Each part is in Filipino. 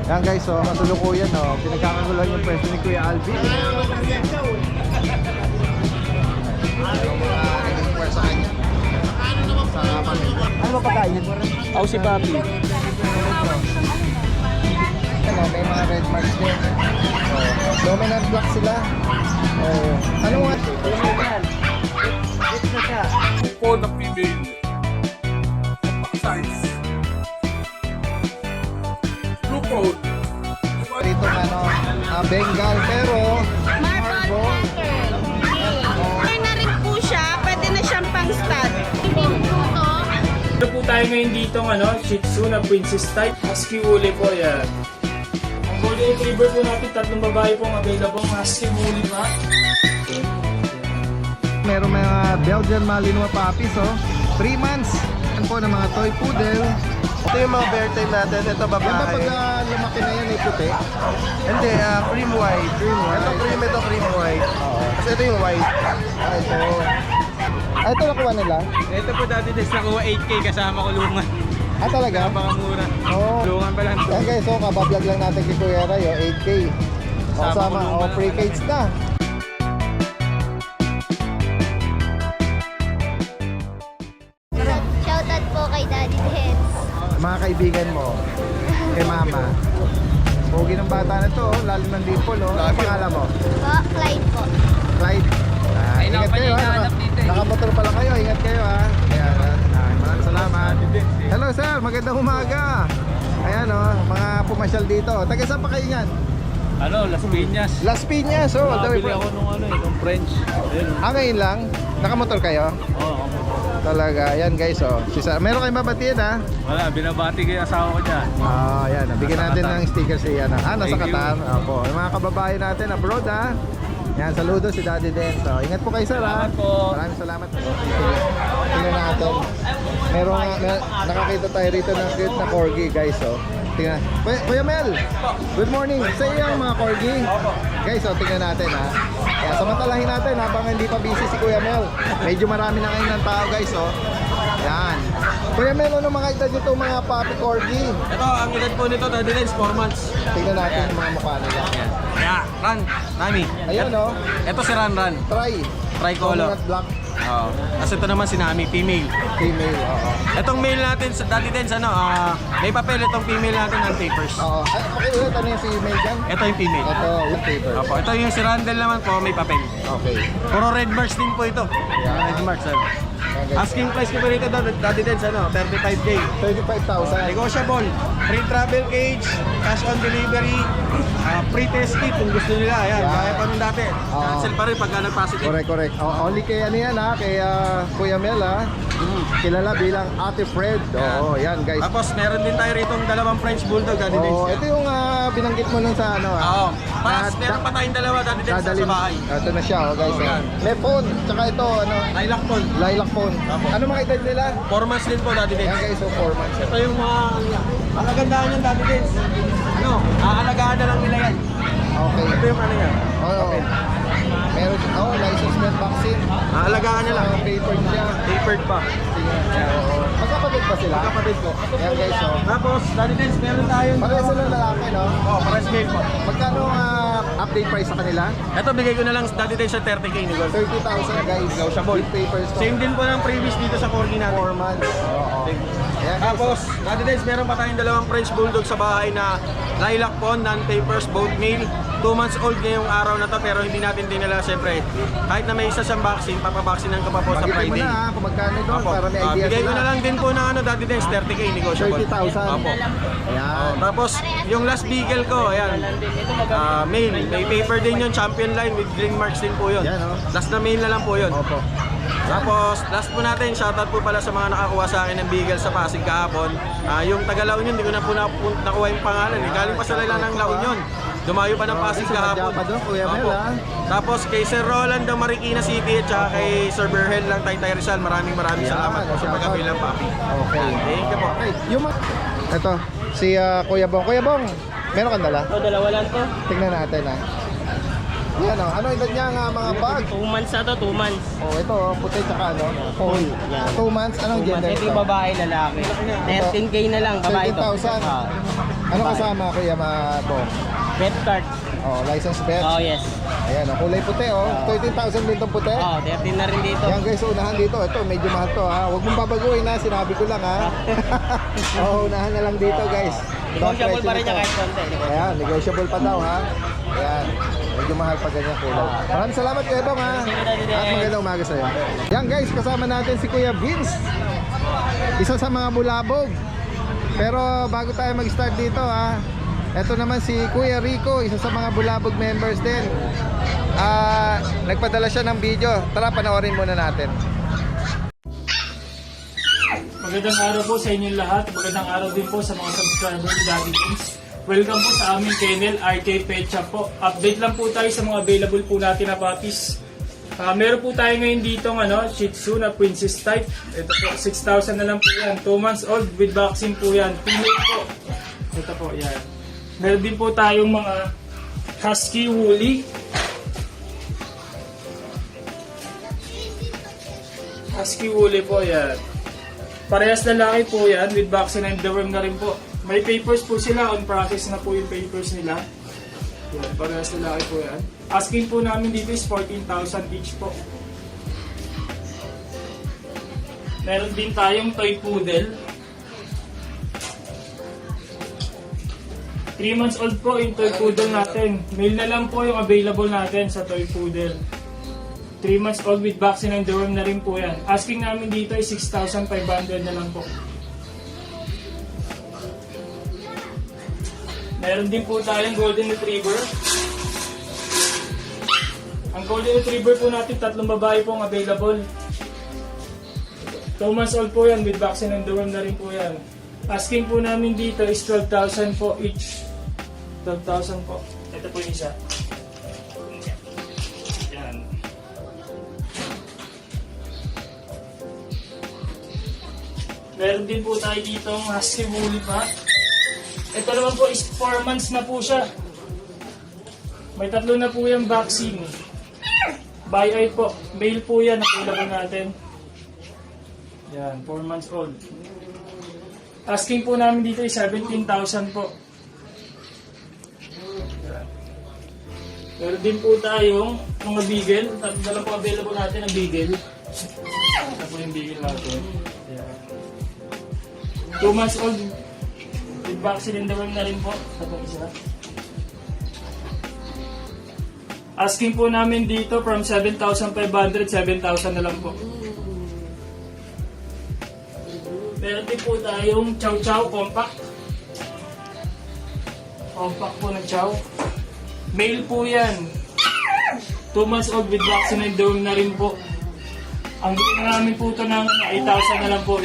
Yan guys, so kasalukuyan pinagkakagulan yung pwesto ni Kuya Alvin. Ano ba pagkain? Ako si Papi. May mga red marks din. Dominant black sila. Ano nga? Ito na siya. For the female. Size. Blue coat. Dito Bengal pero Marble pattern. Ay na rin po siya. Pwede na siyang pang stud. Hindi po to. Ito po tayo ngayon dito Shih Tzu na princess type. Husky woolly po yan. Ang golden retriever po natin, tatlong babae pong available. Husky woolly nga. meron mga Belgian Malinois puppies 3 months. Yan po ng mga toy poodle. Ito yung mga bear type natin. Ito babae. Yan ba pag lumaki na yan puti? Hindi, cream white. Ito cream white. Kasi ito yung white. Ito nakuha nila? Ito po dati des nakuha 8K kasama kulungan. Talaga? Napakamura. Oo. Kulungan pa lang to. Yan guys, kabablog lang natin kay Kuya Ray 8K. Kasama, free cage na. Shoutout po kay Daddy Dance. Mga kaibigan mo, kay Mama. Pogi ng bata na to, lalim ng dimple. Ano pangalan mo? Po, Clyde po. Clyde. Ingat kayo nakamotor pala kayo, ingat kayo Ayan, maraming salamat. Hello sir, magandang umaga. Ayan mga pumasyal dito. Taga saan pa kayo yan? Las Piñas. Las Piñas, Nakabili ako nung French. Ayun. Ngayon lang, nakamotor kayo? Oo, Talaga, ayan guys meron kayong babatiin wala, binabati ko yung asawa ko dyan. Ayan, bigyan natin Qatar. ng sticker si nasa Thank you. Qatar. Opo, yung mga kababayan natin abroad Yan, saludo si Daddy Den. Ingat po kayo sir Salamat po. Maraming salamat po. Tingnan natin. Nakakita tayo rito ng cute na corgi guys Tingnan. Kuya Mel, good morning. Sa iyo ang mga corgi. Guys tingnan natin Kaya samantalahin natin habang hindi pa busy si Kuya Mel. Medyo marami na ngayon ng tao guys Yan. Kuya Mel, ano mga edad nito mga puppy corgi? Ito, ang edad po nito, Daddy Dance, 4 months. Tingnan natin yung mga mukha nila. Kaya, Ran, Nami. Ayun Ito si Ran. Tricolor. Dominant black Oo. Tapos ito naman si Nami, female. female. Itong male natin sa Daddy Dance, may papel itong female natin ng papers. Okay, ulit ano yung female dyan? Ito yung female. Ito, with paper. Opo, ito yung si Randall naman po, may papel. Okay. Puro red marks din po ito. Red marks. Asking price ko po rito, Daddy Dance, 35K. 35,000. Negotiable. Free travel cage, cash on delivery, free test kit kung gusto nila. Ayan, Yeah. kaya pa nung dati. Cancel pa rin pagka nag-positive. Correct. Only kay yan kay Kuya Mel kilala bilang Ate Fred. Oo, yan guys. Tapos meron din tayo rito ng dalawang French Bulldog, Daddy Dance. Ito yung binanggit mo nung sa Oo. Mas meron pa tayong dalawa, Daddy Dance, sa bahay. Ito na siya guys. May phone, tsaka ito Lilac Paul. lilac phone. Apo. Ano mga edad nila? 4 months din po, Daddy Yan Dance. guys, 4 months. Ito yung mga, ang kagandahan yung Daddy Dance. Aalagaan na lang nila yan. Okay. Ito yung ano yan. Oo. Meron license plate vaccine. Aalagaan na lang. Paper siya. Tapered pa. Magkapatid ba sila? Kapatid ko. Yan guys, Tapos, Daddy Dance, meron tayong Pareho silang lalaki, no? pares male po. Magkano update price sa kanila? Ito, bigay ko na lang Daddy Dance sa 30K ni Gold. 30,000 guys. Negotiable. With papers to. Same din po ng previous dito sa corgi natin. 4 months. Oo. Yan guys. Tapos, Daddy Dance, meron pa tayong dalawang French Bulldog sa bahay na lilac po, non-papers, both male. 2 months old ngayong araw na to, pero hindi natin dinala siyempre. Kahit na may isa siyang vaccine, papabaksin ka pa po sa Magitin mo Friday. na kung magkano doon Opo. para may idea Bigay ko sila. na lang din po ng Daddy Dance, 30K negotiable. 30,000. Opo. Ayan. Tapos, yung last beagle ko, ayan, male, may paper din yun, champion line with green marks din po yun. Yan, Last na male na lang po yun. Opo. Tapos, last po natin, shoutout po pala sa mga nakakuha sa akin ng beagle sa Pasig kahapon. Yung taga La Union, hindi ko na po nakuha yung pangalan. Galing pa sa nila ng La Union. Dumayo pa ng Pasig kahapon. pa doon, Kuya Mel, Opo. Tapos kay Sir Roland ng Marikina City at saka kay Sir Berhel ng Taytay Rizal, maraming salamat po sa pagkabilang papi. Okay. Thank you po. Okay. Ito, si Kuya Bong. Kuya Bong, meron kang dala? Dalawa lang to. Tingnan natin Yan ano edad niya mga bag? 2 months na to, 2 months. Ito puti tsaka Paul. 2 months, anong gender? Ito yung babae, lalaki. 13K na lang, babae to. 13,000. Ano kasama Kuya Bong? Bet card. Oh, license bet. Oh, yes. Ayan, oh, kulay puti oh. 13,000 din tong puti. Oh, 13 na rin dito. Yan guys, unahan dito. Ito, medyo mahal to ha. Huwag mong babaguhin ha, sinabi ko lang ha. Oh, unahan na lang dito guys. Negotiable pa rin Ito. niya kahit konti. Ayan, negotiable pa daw ha. Ayan, medyo mahal pa ganyan kulay. Maraming salamat Kuya Bong ha. At magandang umaga sa'yo. Yan guys, kasama natin si Kuya Vince. Isa sa mga bulabog. Pero bago tayo mag-start dito ha, ito naman si Kuya Rico, isa sa mga bulabog members din. Nagpadala siya ng video. Tara, panoorin muna natin. Magandang araw po sa inyong lahat. Magandang araw din po sa mga subscriber ni Daddy Vince. Welcome po sa aming kennel, RK Pet Shop po. Update lang po tayo sa mga available po natin na puppies. Meron po tayo ngayon dito Shih Tzu na princess type. Ito po, 6,000 na lang po yan. 2 months old with vaccine po yan. Female po. Ito po, yan. Meron din po tayong mga husky woolly. Husky woolly po yan. Parehas lalaki po yan with vaccine and deworm na rin po. May papers po sila, on process na po yung papers nila. Yan, parehas lalaki po yan. Asking po namin dito is 14,000 each po. Meron din tayong toy poodle. 3 months old po yung toy poodle natin. Male na lang po yung available natin sa toy poodle. 3 months old with vaccine and deworm na rin po yan. Asking namin dito is 6,500 na lang po. Meron din po tayong golden retriever. Ang golden retriever po natin, 3 babae po ang available. 2 months old po yan with vaccine and deworm na rin po yan. Asking po namin dito is 12,000 po each. 12,000 po. Ito po yung isa. Yan. Meron din po tayo dito ang husky woolly pa. Ito naman po is 4 months na po siya. May 3 na po yung vaccine. By eye po. Male po yan. Available natin. Yan. 4 months old. Asking po namin dito is 17,000 po. Yan. Meron din po tayong mga beagle. Dala po available natin ang beagle. Ito po yung beagle natin. Yan. 2 months old. With vaccine and deworm na rin po. Ito po isa. Asking po namin dito from 7,500, 7,000 na lang po. Meron din po tayong Chow Chow Compact. Compact po ng Chow. Male po yan. 2 months old with vaccine and deworm na rin po. Ang bigyan namin po ito ng 8,000 na lang po.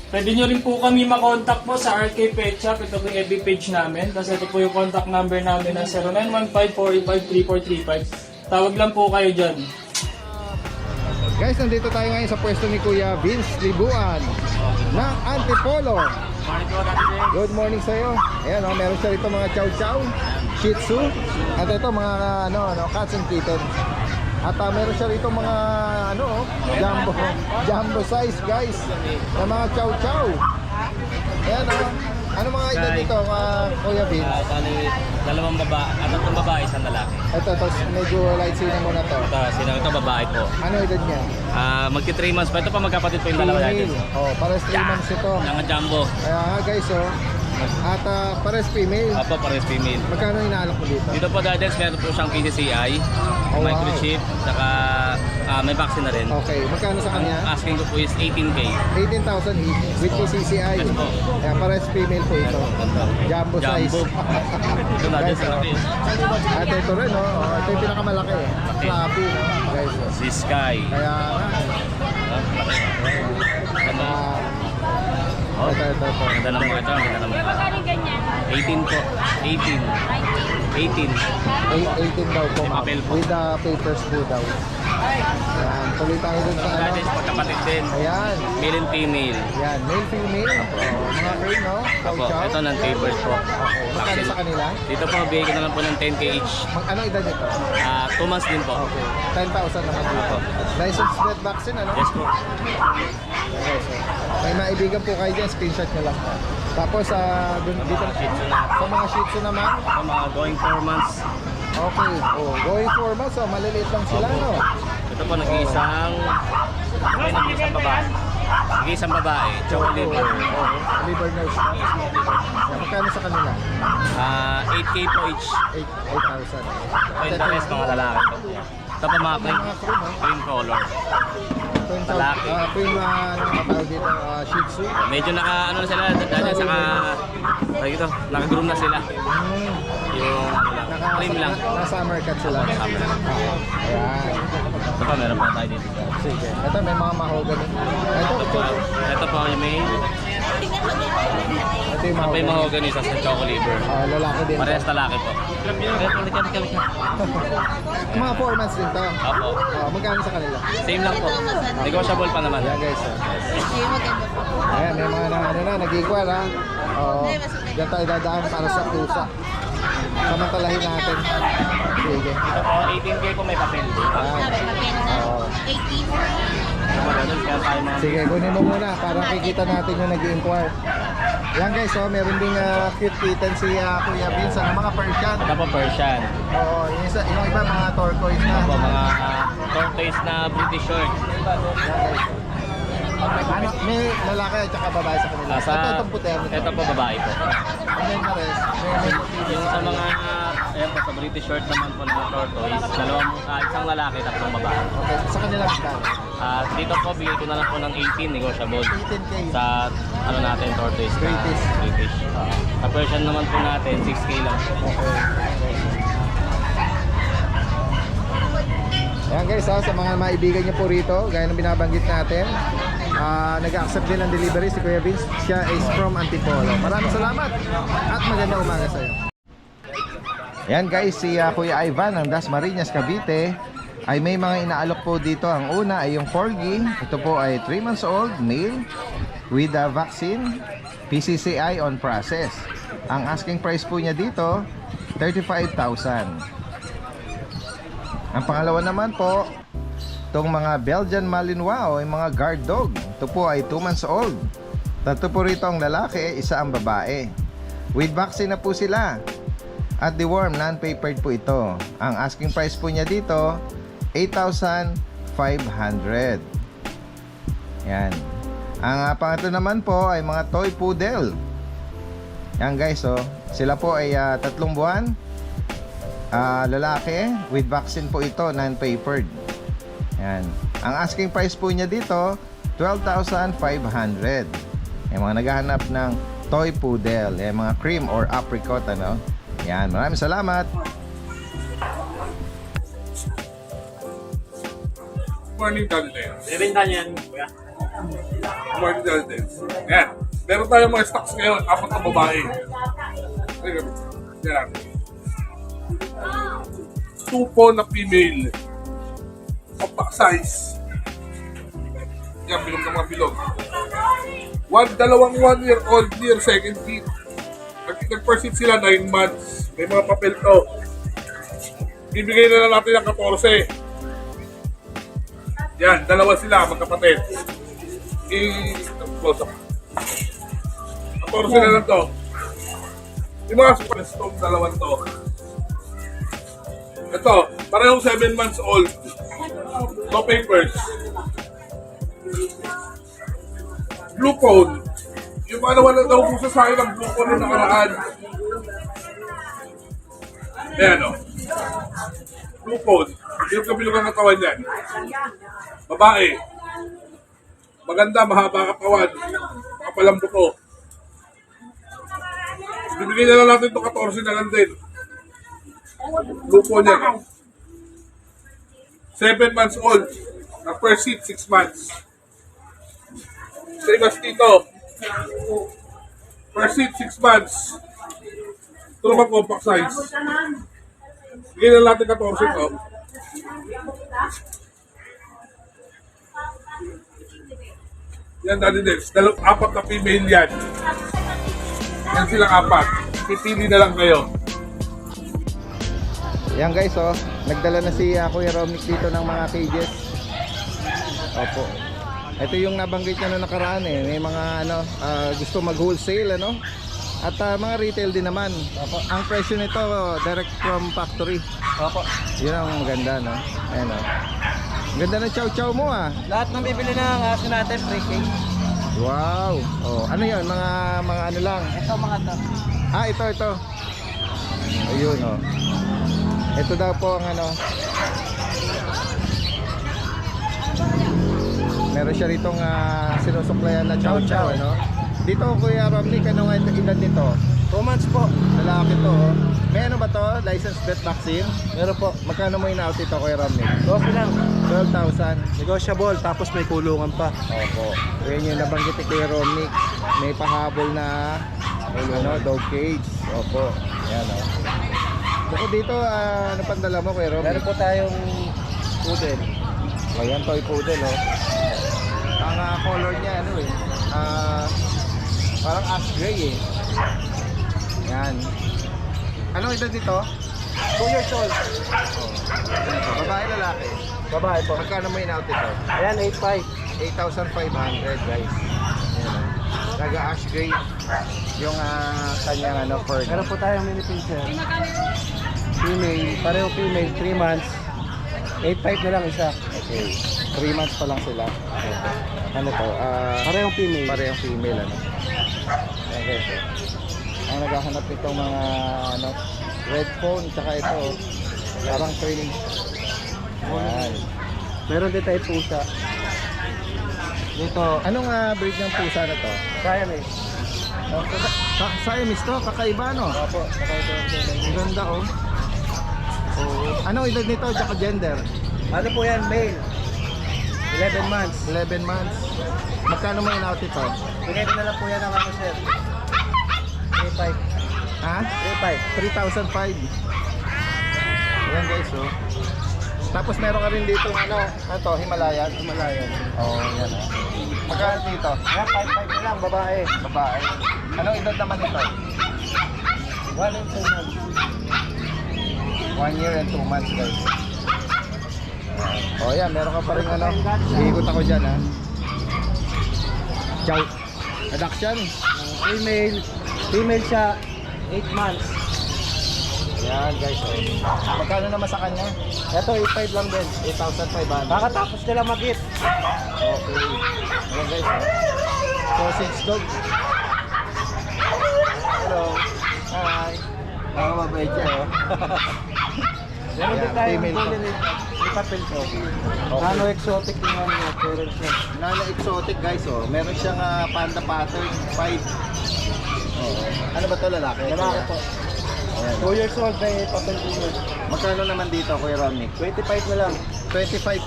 Pwede nyo rin po kami makontak po sa RK Pet Shop. Ito po yung FB page namin. Tapos ito po yung contact number namin na 0915-485-3435. Tawag lang po kayo dyan. Guys, nandito tayo ngayon sa pwesto ni Kuya Vince Libuan ng Antipolo. Good morning sa iyo. Ayan, meron siya rito mga chow chow, shih tzu, at ito mga cats and kittens. At meron siya rito mga jumbo size guys, na mga chow chow. Ayan ano mga edad dito Kuya Vince? Bali, 2 babae, 3 babae, 1 lalaki. Ito, medyo light sina muna to. Ito babae po. Ano edad niya? Magti 3 months pa. Ito pa magkapatid po yung dalawa natin. Oh, pares 3 months ito. Mga jumbo. Kaya nga guys at pares female. Opo, pares female. Magkano inaalok mo dito? Dito po guidance, meron po siyang PCCI, Oh, microchip, saka may vaccine na rin. Okay, magkano sa kanya? Asking ko po is 18K. 18,000 each with PCCI. Yes po. Kaya pares female po ito. Jumbo size. Jumbo. Ito na din sa laki. At ito rin, ito yung pinakamalaki. Fluffy, guys. Si Sky. Kaya ito. Ganda naman ito. Ganda naman. 18 po. 18. 18 daw po, ma'am. Papel po. With the papers po daw. Ayan, tuloy tayo dun sa Guidance, magkapatid din. Ayan. Male and female. Yan, male, female. Mga crane, no? Opo, Chow-chow. ito ng papers po. Okay. Magkano sa kanila? Dito po, bigay ko na lang po ng 10K each. Ano edad nito? 2 months din po. Okay. 10,000 naman dito. License red vaccine, ano? Yes po. Okay, so, may maibigan po kayo dyan, screenshot nyo lang. Tapos dito sa mga Shih Tzu naman. Ito mga going 4 months. Okay, going 4 months, maliliit lang sila, no? Ito po nag-iisang babae. Nag-iisang babae, choco liver. Liver nurse na. Yan, magkano sa kanila? 8K po each. 8,000. Ito the rest mga lalaki po. Ito po mga cream color. Lalaki. Cream tawag dito, Shih Tzu. Medyo ano na sila, dahil naka-groom na sila. Yung cream lang. Naka-summer cut sila. Ayan. Ito pa, meron pa tayo dito. Sige. Ito may mga mahogany. Ito po yung may Ito yung may mahogany. mahogany sa choco liver. Lalaki din. Parehas lalaki po. Mga 4 months din to. Opo. Magkano sa kanila? Same lang po. Negotiable pa naman. Ayan guys. Ayan, may mga nag-equal ha. Oo. Diyan tayo dadaan para sa pusa. Samantalahin natin. Sige. Ito po, 18K po may papel. Oo. 18. Kaya tayo mga Sige, kunin mo muna para makikita natin yung nag-inquire. Yan guys, meron ding cute kitten si Kuya Vince ng mga Persian. ito po Persian. Oo, yung iba mga turquoise na. Ito po mga tortoise na British short. Yan guys. Ano, may lalaki at saka babae sa kanila. Itong puti. Ito po babae po. And then the rest, may Yung sa mga, ayan po, sa British short naman po na tortoise, isang lalaki, tatlong babae. Okay, sa kanila magkano? Dito po, bigay ko na lang po ng 18, negotiable. 18K. Sa, ano natin, tortoise na British. British. Sa Persian naman po natin, 6K lang po. Ayan guys, sa mga maibigan niyo po rito, gaya ng binabanggit natin, nag-accept din ng delivery si Kuya Vince. Siya is from Antipolo. Maraming salamat at magandang umaga sa iyo. Ayan guys, si Kuya Ivan ng Dasmariñas, Cavite ay may mga inaalok po dito. Ang una ay yung Corgi. Ito po ay 3 months old, male, with a vaccine, PCCI on process. Ang asking price po niya dito, 35,000. Ang pangalawa naman po, itong mga Belgian Malinois o yung mga guard dog. Ito po ay 2 months old. Tatlo po rito ang lalaki, isa ang babae. With vaccine na po sila. At deworm, non-papered po ito. Ang asking price po niya dito, 8,500. Yan. Ang pangatlo naman po ay mga toy poodle. Yan guys, sila po ay 3 buwan. Lalaki, with vaccine po ito, non-papered. Yan. Ang asking price po niya dito, 12,500. Yung mga naghahanap ng toy poodle, yung mga cream or apricot, ano. Yan, maraming salamat. Morning, Daddy Dance. Bebenta niya yan, kuya. Morning, Daddy Dance. Yan. Meron tayong mga stocks ngayon, 4 na babae. Yan. 2 po na female. Compact size. Yan, bilog na mga bilog. 2 1-year-old near second feet. Nag-proceed sila 9 months. May mga papel to. Bibigay na lang natin ng 14. Yan, 2 sila, magkapatid. 14 na lang to. Yung mga super stone, 2 to. Ito, parehong 7 months old. No papers. Blue phone. Yung mga nawala daw po sa akin ng blue phone na nakaraan. Ayan o. Blue phone. Bilog ang katawan yan. Babae. Maganda, mahaba katawan. Kapalang buto. Bibigyan na lang natin ito 14 na lang din. Blue phone yan. 7 months old. Na-first seat, 6 months. Same as dito. First seat, 6 months. Ito naman compact size. Bigyan na natin 14 to. Yan, Daddy Dex. 4 na female yan. Yan silang 4. Pipili na lang kayo. Yan guys, nagdala na si Kuya Romnick dito ng mga cages. Opo. Ito yung nabanggit niya na nakaraan eh. May mga ano, gusto mag-wholesale ano. At mga retail din naman. Ang presyo nito direct from factory. Opo. Yun ang maganda no. Ayan oh. Ganda ng chow chow mo ah. Lahat ng bibili ng aso natin, 3K. Wow. Oh, ano 'yon? Mga ano lang. Ito mga to. Ito. Ayun oh. Ito daw po ang ano. Meron siya ritong sinusuklayan na chow chow ano. Dito Kuya Romnick, ano nga edad nito? 2 months po. Lalaki to oh. May ano ba to? Licensed vet vaccine? Meron po. Magkano mo in-out ito Kuya Romnick? 12 lang. 12,000. Negotiable, tapos may kulungan pa. Opo. Yun yung nabanggit ni Kuya Romnick. May pahabol na ano, dog cage. Opo. Yan o. Bukod dito, ano pang dala mo Kuya Romnick? Meron po tayong poodle. Ayan, toy poodle o. Ang color niya ano eh. Parang ash gray eh. Yan. Anong edad dito? 2 years old. Babae lalaki. Babae po. Magkano mo in-out ito? Ayan, 8.5. 8,500 guys. Ayan. Naga ash gray yung kanyang ano fur. Meron po tayong mini pincher. Female, pareho female, 3 months. 8.5 na lang isa. Okay. 3 months pa lang sila. Ano to? Parehong female. Parehong female ano. Ayan guys. Ang naghahanap nitong mga ano, red phone tsaka ito. Parang training. Ayan. Meron din tayo pusa. Dito, Anong breed ng pusa na to? Siamese. Siamese to? Kakaiba no? Opo, Ang ganda oh. Anong edad nito? Tsaka gender? ano po yan, male? 11 months. 11 months. Magkano mo in-out ito? Bigay ko na lang po yan ng ano, sir. 3.5. Ha? 3.5. 3,500. Ayan guys oh. Tapos meron ka rin dito ano to, Himalayan. Himalayan. Oh, yan oh. Magkano dito? Ayan, 5.5 na lang, babae. Babae. Anong edad naman ito? 1 and 2 months. 1 year and 2 months guys. Oh yan, meron ka pa rin ano. Iikot ako dyan ha. Chow. Adoption. Female. Female siya, 8 months. Yan guys oh. Magkano naman sa kanya? Ito, 8.5 lang din. 8,500. Kakatapos nila mag-hit. Okay. Ayan guys oh. Sausage dog. Hello. Hi. Mga mabait siya oh. Meron din Yan, tayo female to. bully ni papel ko. Okay. Nano exotic yung ano niya, parents niya. Nano exotic guys oh. Meron siyang panda pattern 5. Oh. Ano ba 'to lalaki? Lalaki po. Ayan. 2 years old, may papel ko yun. Magkano naman dito Kuya Romnick? 25 na lang. 25,000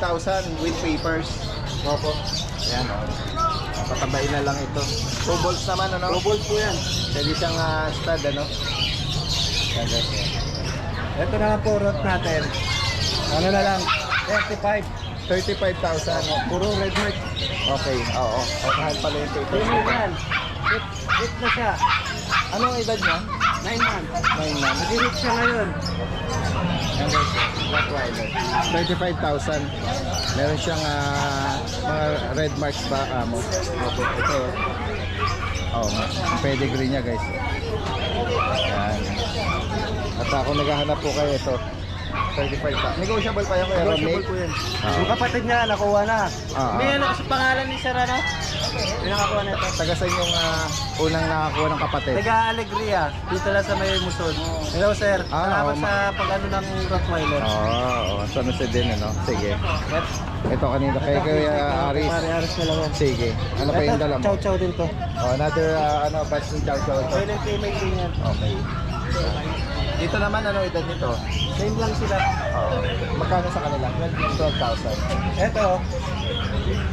with papers. Opo. Ayan oh. Patabain na lang ito. 2 balls naman ano? Double po yan. Pwede siyang stud ano? Ayan guys oh. Ito na lang po rot natin. Ano na lang, 35. 35,000. Puro red mark. Okay, oo. Kahit pala yung papers. Female yan. Hit na siya. Anong edad niya? 9 months. 9 months. Nag-hit siya ngayon. Ayan guys oh. Rottweiler. 35,000. Meron siyang mga red marks ba mo? Opo, ito. Oh, pedigree niya guys. Ayan. At ako naghahanap po kayo ito. 35,000. Negotiable pa yan Kuya Romnick? Negotiable po yan. Yung kapatid niya, nakuha na. May ano kasi pangalan ni Sir ano? Yung nakakuha na ito. Taga saan yung unang nakakuha ng kapatid? Taga Alegria. Dito lang sa may Muson. Hello sir. Salamat oo, sa pag-ano ng Rottweiler. Oo, sa Nuse din ano. Sige. Ito kanina kay Kuya Aris. Pare-aris na lang yan. Sige. Ano pa yung dala mo? Chow-chow din to. Oh, another batch ng chow chow ito. Male and female din yan. Okay. Dito naman ano edad nito? Same lang sila. Magkano sa kanila? 12,000. Eto,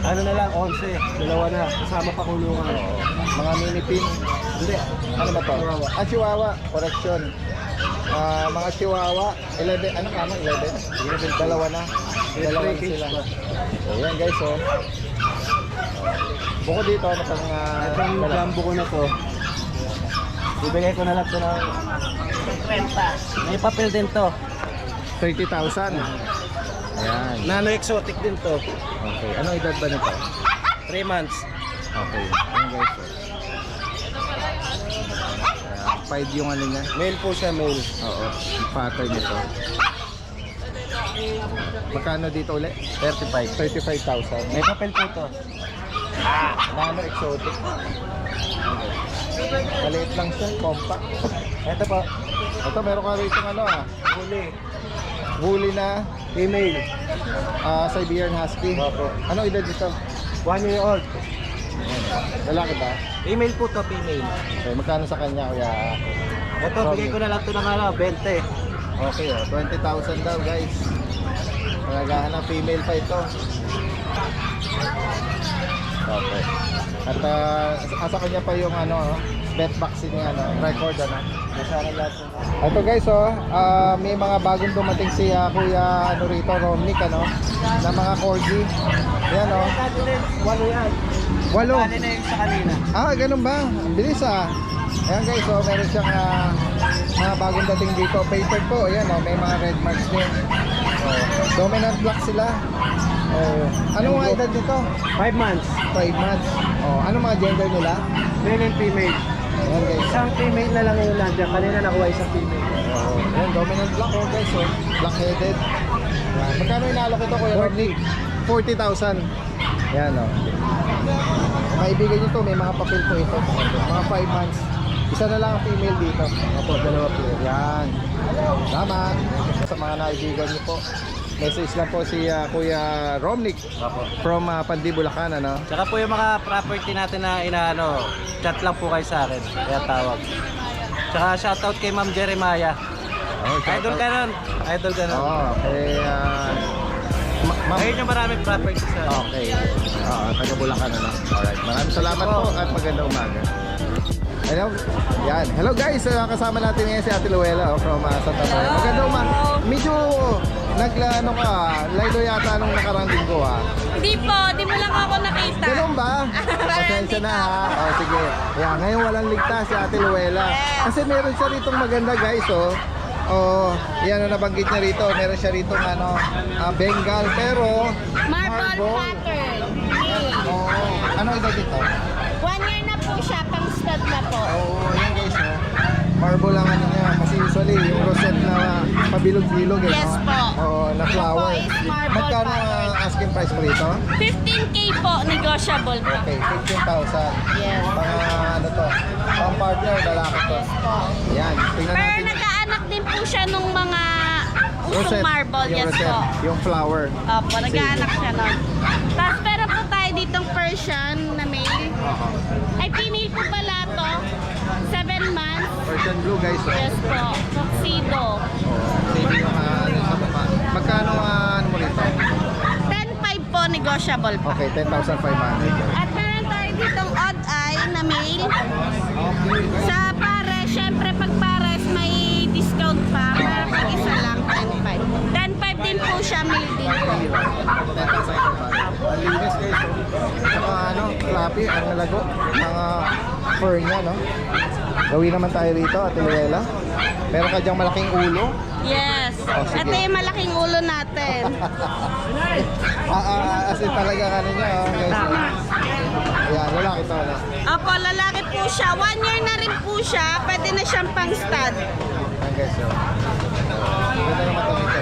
ano na lang, 11. Dalawa na, kasama pa kulungan. Mga mini pin. Hindi. Ano ba to? Chihuahua. Chihuahua. Correction. Mga Chihuahua. 11. Ano kama? 11? Dalawa na. Dalawa na sila. So, yan guys oh. Bukod dito, ano pang Itong jumbo ko na to, bibigay ko na lang to ng 30. May papel din to. 30,000. Ayan. Nano exotic din to. Okay. Anong edad ba nito? 3 months. Okay. Ayan guys. Ayan, 5 yung ano niya. Male po siya, male. Oo. Yung pattern nito. Magkano dito ulit? 35. 35,000. May papel po to. Nano exotic. Maliit lang siya, compact. Ito po, Ito meron ka rito ano huli. Woolly na Female. Siberian Husky. Opo. Ano edad dito? 1 year old. Lalaki ba? Female po to, female. Okay, magkano sa kanya kuya? Ito, bigay ko na lang to ng 20. Okay, 20,000 daw guys. Naghahanap female pa ito. Okay. At asa kanya pa yung vet vaccine yung record Nasara lahat ng Ito guys may mga bagong dumating si Kuya rito, Romnick na mga corgi. Yan Walo yan. 8. Bali na yung sa kanina. Ganun ba? Ang bilis Ayan guys, meron siyang mga bagong dating dito. Paper po, ayan may mga red marks din. Dominant black sila. Ano mga edad nito? 5 months. 5 months. Ano mga gender nila? Male and female. Ayan guys. Isang female na lang yung nandiyan. Kanina nakuha isang female. Ayan, dominant black guys. Black-headed. Ayan. Magkano inaalok ito Kuya Rodney? 40,000. Ayan Maibigan nyo to, may mga papel po ito. Mga 5 months. Isa na lang ang female dito. Opo, dalawa po. Yan. Salamat. Sa mga naibigan nyo po. Message lang po si Kuya Romnick from Pandi, Bulacan. Tsaka po yung mga property natin na chat lang po kayo sa akin. Kaya tawag. Tsaka shoutout kay Ma'am Jeremiah. Idol ka nun. Idol ka nun. Ayun yung maraming property sa Okay. Taga Bulacan Alright. Maraming salamat po at magandang umaga. Hello. Yan. Hello guys. Kasama natin ngayon si Ate Luella from Santa Maria. Magandang umaga. Medyo laylo yata nung nakarang linggo Hindi po, di mo lang ako nakita. Ganun ba? Pasensya na sige. Yan. Ngayon walang ligtas si Ate Luella. Kasi meron siya ritong maganda guys yan ang nabanggit niya rito. Meron siya rito Bengal pero Marble pattern. Ano edad dito? 1 year na po siya, pang stud na po. Yan guys Marble lang niya. Kasi usually yung rosette na pabilog-bilog Yes po. Na flower. Ito po is marble Magkano pattern. asking price mo rito? 15K po, negotiable po. Okay, 15,000. Yes. Mga pang partner, lalaki to. Yan, tingnan Pero natin. nagkaanak din po siya nung mga usong Rosette. marble. Yung Yes rosette, po. yung flower. Opo, nagkaanak siya nun. Tapos meron po tayo ditong Persian na male. Ay, female po pala to. 7 months. Persian blue guys. Yes po. Tuxedo. Same yung sa baba. Magkano mo rito? 10.5 po, negotiable po. Okay, 10,500. At meron tayo ditong odd eye na male. Sa pares, syempre pag pares may discount pa. Pero pag isa lang, 10.5. 10.5 din po siya, male din po. 10,500. Ang linis guys. Saka fluffy, ang nalago. Mga fur niya, Gawin naman tayo rito, Ate Luella. Meron ka dyang malaking ulo. Yes. sige. Ito yung malaking ulo natin. As in talaga niya, guys. Ayan, lalaki to, Opo, lalaki po siya. 1 year na rin po siya. Pwede na siyang pang stud. Ayan guys, ganda naman to nito.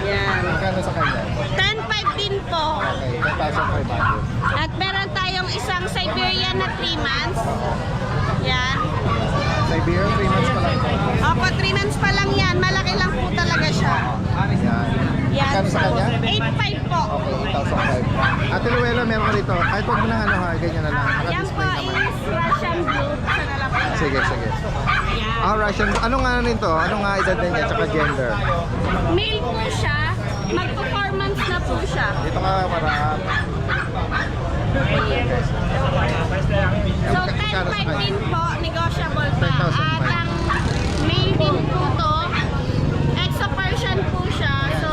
Yan. Magkano sa kanya? 10.5 din po. Okay, 10,500. At meron tayong isang Siberian na 3 months. Yan. Siberian, 3 months pa lang to. Opo, 3 months pa lang yan. Malaki lang po talaga siya. Ayan. Yan. Magkano sa kanya? 8.5 po. Okay, 8,500. Ate Luella, meron ka rito. Kahit huwag mo na ganyan na lang. Yan po Naka-display naman. is Russian blue. Isa na lang po. Sige. Yan. Russian. Ano nga rin to? Ano nga edad niya? Tsaka gender? Male po siya. Mag-performance na po siya. Dito ka para... So, 10.5 din po, negotiable pa. 10,500. At ang male din po to, exo Persian po siya. So,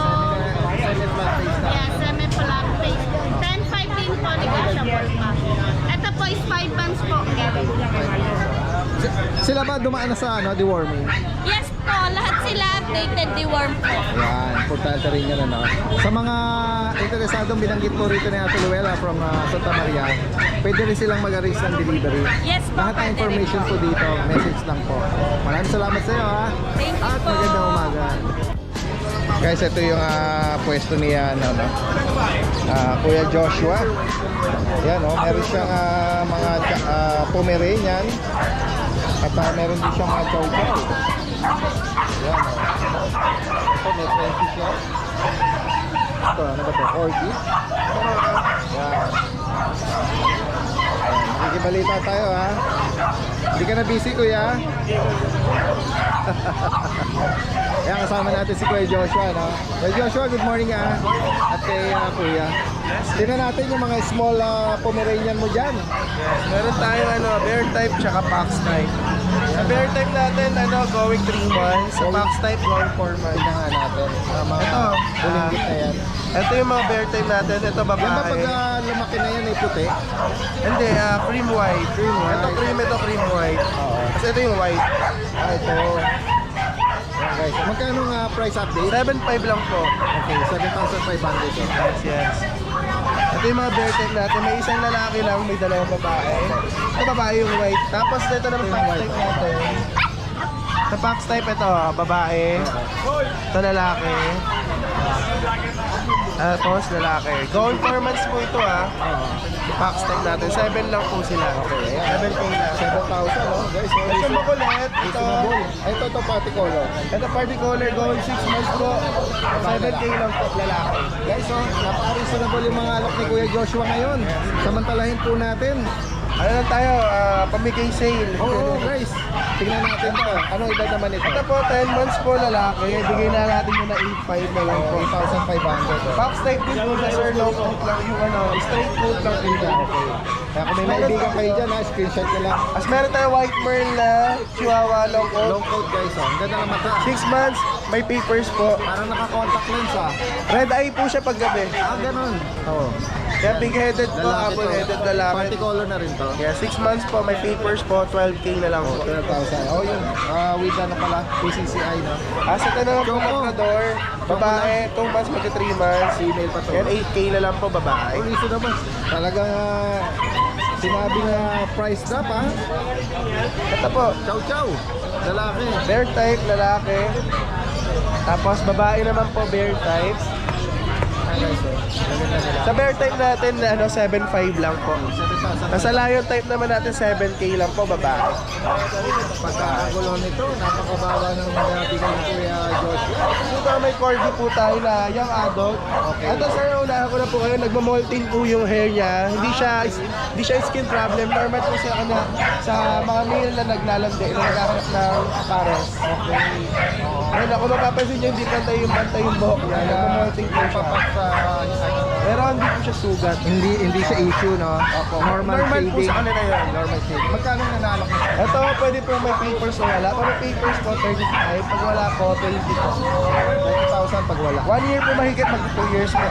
Semi-flat face na. yeah, semi-flat face. 10.5 din po, negotiable pa. Ito po is 5 months po. Sila ba dumaan na sa deworming? Yes po, lahat sila updated, deworm po. Ayan, importante rin yan ano. Sa mga interesadong binanggit po rito ni Ate Luella from Santa Maria, pwede rin silang mag-arrange ng delivery. Yes po, Lahat ng pwede rin information po dito, message lang po. Maraming salamat sa iyo ha. Thank you At po. magandang umaga. Guys, ito yung pwesto niya Kuya Joshua. Yan oh, meron siyang mga Pomeranian at meron din siyang mga chow chow. Yan oh. Ito may 20 siya. Ito, ano ba ito? Corgi. Yan. Makikibalita tayo ha. Hindi ka na busy kuya. Kaya kasama natin si Kuya Joshua, no? Kuya Joshua, good morning ah. At kay Kuya. Tingnan natin yung mga small Pomeranian mo dyan. Meron tayong bear type tsaka fox type. Sa bear type natin, going 3 months. Sa fox type, going 4 months. Tingnan nga natin. Mga Ito, bulinggit na yan. Ito yung mga bear type natin. Ito Yan ba babae. pag lumaki na yan ay puti? Hindi, cream white. Cream white. Ito cream white. Oo. Kasi ito yung white. Ito. Yan guys. Magkano nga price update? 7.5 lang po. Okay, 7,500. Yes. Ito yung mga bear type natin. May isang lalaki lang, may dalawang babae. Ito babae yung white. Tapos ito naman Yung fox white. type natin. Sa fox type ito, babae. Ito lalaki. Tapos lalaki. Going 4 months po ito Fox type natin. 7 lang po sila. Okay, 7K lang. 7,000 no? Guys, Ito makulit. Ito. reasonable. Ito party color. Ito party color. Going 6 months po. 7K lang po lalaki. Guys, napaka-reasonable yung mga alok ni Kuya Joshua ngayon. Samantalahin po natin. Ano lang tayo? Pamigay sale. Oo, guys. Tingnan natin to. Ano edad naman ito? Ito po, 10 months po lalaki. Bigay na natin muna 8.5 na lang po. 8,500. Fox type din po siya, sir. Long coat lang yung straight coat lang din siya. Kaya kung may naibigan kayo dyan, screenshot nyo lang. As meron tayo white merl na chihuahua long coat. Long coat guys, Ang ganda ng mata. 6 months, may papers po. Parang naka-contact lens Red eye po siya pag gabi. Ganun. Oo. Kaya big-headed po, Lalaki to. apple-headed lalaki. Party color na rin to. Kaya 6 months po, may papers po, 12K na lang po. 12,000. Oh, yun. With ano pala, PCCI, no? Asa ito na lang po, Choco. Labrador. Babae, 2 months, magka 3 months. Female pa to. Yan, 8K na lang po, babae. Oh, reasonable. Talagang sinabi na price drop, ha? Ito po, Chow chow. Lalaki. bear type, lalaki. Tapos babae naman po, bear type. Sa bear type natin, 7.5 lang po. 7,000. Sa lion type naman natin, 7K lang po, babae. Pagkakagulo nito, napakababa ng mga bigay ni Kuya Joshua. Dito may corgi po tayo na young adult. Okay. Ito sir, unahan ko na po kayo, nagmamolting po yung hair niya. Hindi siya skin problem. Normal po siya sa mga male na naglalandi, na naghahanap ng pares. Okay. Ayun, kung mapapansin nyo, hindi pantay yung buhok niya. Nagmamolting po siya. Papak sa... Pero hindi po siya sugat. Hindi siya issue, no? Normal po shading. sa kanila yun. Normal shading. Magkano nanalo ko? Ito, pwede po may papers o wala. Pag may papers po, 35. Pag wala po, 20 po. 20,000 pag wala. 1 year po mahigit, mag 2 years po.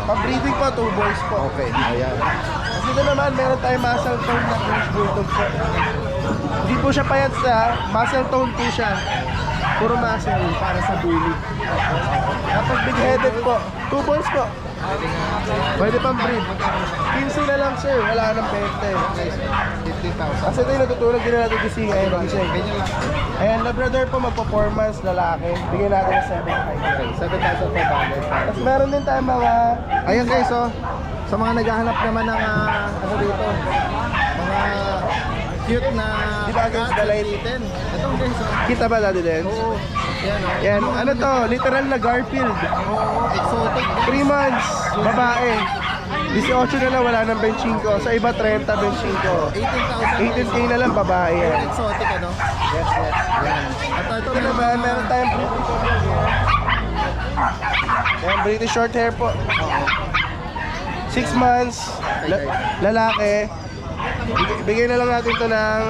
Pag-breeding po, 2 boys po. Okay, ayan. Kasi dito naman, meron tayong muscle tone na French Bulldog po. Hindi po siya payat sa muscle tone po siya. Puro muscle para sa bully. Tapos big-headed po. 2 boys po. Pwede pang breed. 15 na lang sir, wala nang 20. 15,000. Kasi ito yung natutulog din natin gising ngayon. Gising. Ganyan lang. Ayan, Labrador po magpo-performance lalaki. Bigyan natin ng 7.5. Okay, 7,500. Tapos meron din tayong mga... Ayan guys, sa mga naghahanap naman ng ano dito, mga cute na Di ba against the light? kitten. Ito guys, Kita ba dati din? Oo. Yan, Yan, ano to? Literal na Garfield. Oo, exotic. 3 months, babae. 18 na lang, wala nang benchingko. Sa iba, 30 benchingko. 18,000. 18K na lang, babae yan. Exotic, ano? Yes, yes. Yan. At ito Ito naman, meron tayong British British short hair po. 6 months, lalaki. Bigay na lang natin to ng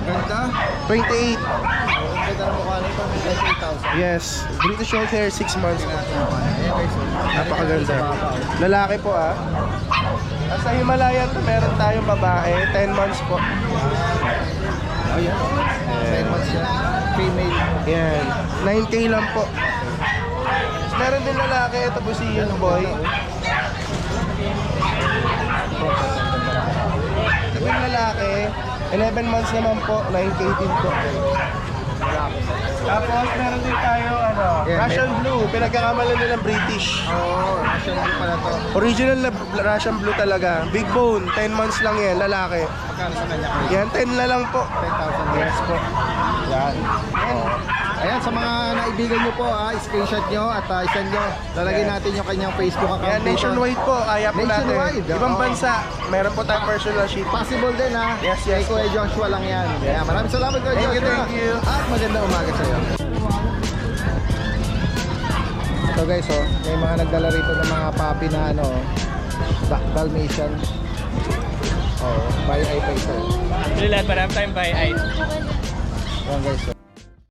Ganda. 28. Ganda ng mukha nito. 8,000. Yes, British short hair, 6 months. Ayan guys. Napakaganda. Lalaki po At sa Himalayan, meron tayong babae, 10 months po. Oh, yan. 10 months yan. female. Yan. 9K lang po. Meron din lalaki. Ito po si yun boy. Ito po yung lalaki. 11 months naman po. 9K din po. Tapos meron din tayo Yeah, Russian Blue. Pinagkakamalan nila ng British. Oo, Russian blue pala to. Original na Russian Blue talaga. Big bone. 10 months lang yan. Lalaki. Magkano sa kanya? Yan, 10 na lang po. 10,000 Yes po. Yan. Ayan, sa mga naibigan nyo po, screenshot nyo at isend nyo. Lalagyan natin yung kanyang Facebook account Yan, dito. nationwide po. Kaya po natin. Nationwide, Ibang oo. bansa. Meron po tayong personal ship. Possible din ha. Yes, Kay yes. Kuya Joshua lang yan. Kaya maraming salamat Kuya Thank you, Joshua. thank you. At magandang umaga sa iyo. So guys, may mga nagdala rito ng mga puppy na Dalmatian. By eye pa ito. Actually, lahat marami tayong by eye. Yan guys,